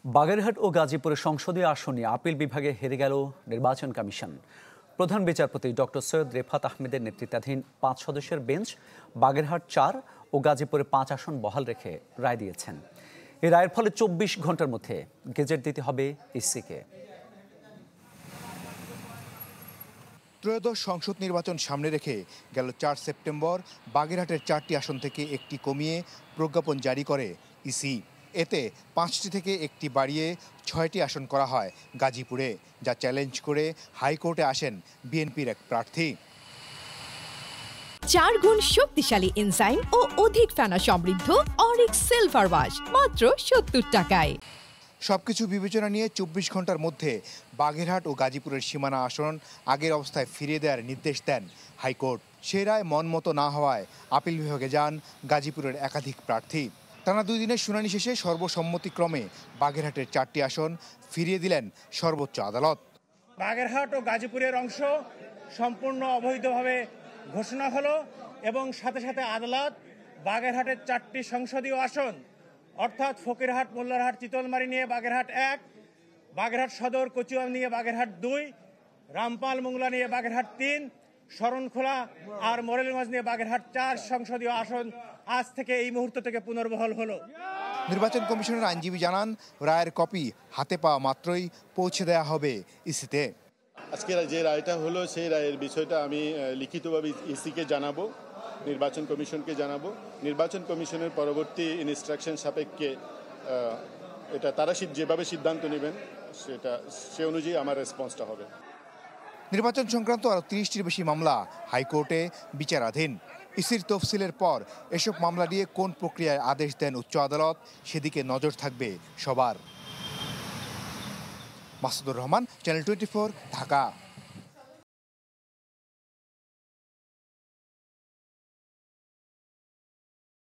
বাগেরহাট ও গাজীপুরের সংসদীয় আসনে আপিল বিভাগে হেরে গেল নির্বাচন কমিশন। প্রধান বিচারপতি ডক্টর সৈয়দ রেফাত আহমেদের নেতৃত্বাধীন 5 সদস্যের বেঞ্চ বাগেরহাট 4 ও গাজীপুরে 5 আসন বহাল রেখে রায় দিয়েছেন। এই রায়ের ফলে 24 ঘন্টার মধ্যে গেজেট দিতে হবে ইসিকে। ত্রয়োদশ সংসদ নির্বাচন সামনে রেখে গেল 4 সেপ্টেম্বর বাগেরহাটের 4টি আসন থেকে একটি কমিয়ে প্রজ্ঞাপন জারি করে ইসি। এতে 5টি থেকে একটি বাড়িয়ে 6টি আসন করা হয় গাজীপুরে, যা চ্যালেঞ্জ করে হাইকোর্টে আসেন বিএনপির এক প্রার্থী। 4 গুণ শক্তিশালী এনজাইম ও অধিক ফেনা সমৃদ্ধ অরিক্স সিলভার ওয়াশ মাত্র 70 টাকায়। সবকিছু বিবেচনা নিয়ে 24 ঘন্টার মধ্যে বাগেরহাট ও গাজীপুরের সীমানা আসন আগের অবস্থায় ফিরিয়ে দেওয়ার নির্দেশ দেন হাইকোর্ট। সে রায় মনমতো না হওয়ায় আপিল বিভাগে যান গাজীপুরের একাধিক প্রার্থী। টানা 2 দিনের শুনানি শেষে সর্বসম্মতিক্রমে বাগেরহাটের 4টি আসন ফিরিয়ে দিলেন সর্বোচ্চ আদালত। বাগেরহাট ও গাজীপুরের অংশ সম্পূর্ণ অবৈধভাবে ঘোষণা হলো এবং সাথে সাথে আদালত বাগেরহাটের 4টি সংসদীয় আসন অর্থাৎ ফকিরহাট, মোল্লারহাট, চিতলমারি নিয়ে বাগেরহাট 1, বাগেরহাট সদর কচুয়াল নিয়ে বাগেরহাট 2, রামপাল মোংলা নিয়ে বাগেরহাট 3, শরণখোলা আর মোরেলগঞ্জ নিয়ে বাগেরহাট 4 সংসদীয় আসন আজ থেকে এই মুহূর্ত থেকে পুনর্বহাল হলো। নির্বাচন কমিশনের আইনজীবী জানান, রায়ের কপি হাতে পাওয়া মাত্রই পৌঁছে দেওয়া হবে ইসিতে। আজকে যে রায়টা হলো সেই রায়ের বিষয়টা আমি লিখিতভাবে ইসিকে জানাবো, নির্বাচন কমিশনকে জানাবো। নির্বাচন কমিশনের পরবর্তী ইনস্ট্রাকশন সাপেক্ষে এটা তারা যেভাবে সিদ্ধান্ত নেবেন সে অনুযায়ী আমার রেসপন্সটা হবে। নির্বাচন সংক্রান্ত আরও 30টির বেশি মামলা হাইকোর্টে বিচারাধীন। ইসির তফসিলের পর এসব মামলা নিয়ে কোন প্রক্রিয়ায় আদেশ দেন উচ্চ আদালত, সেদিকে নজর থাকবে সবার। মাসুদুর রহমান, চ্যানেল 24, ঢাকা।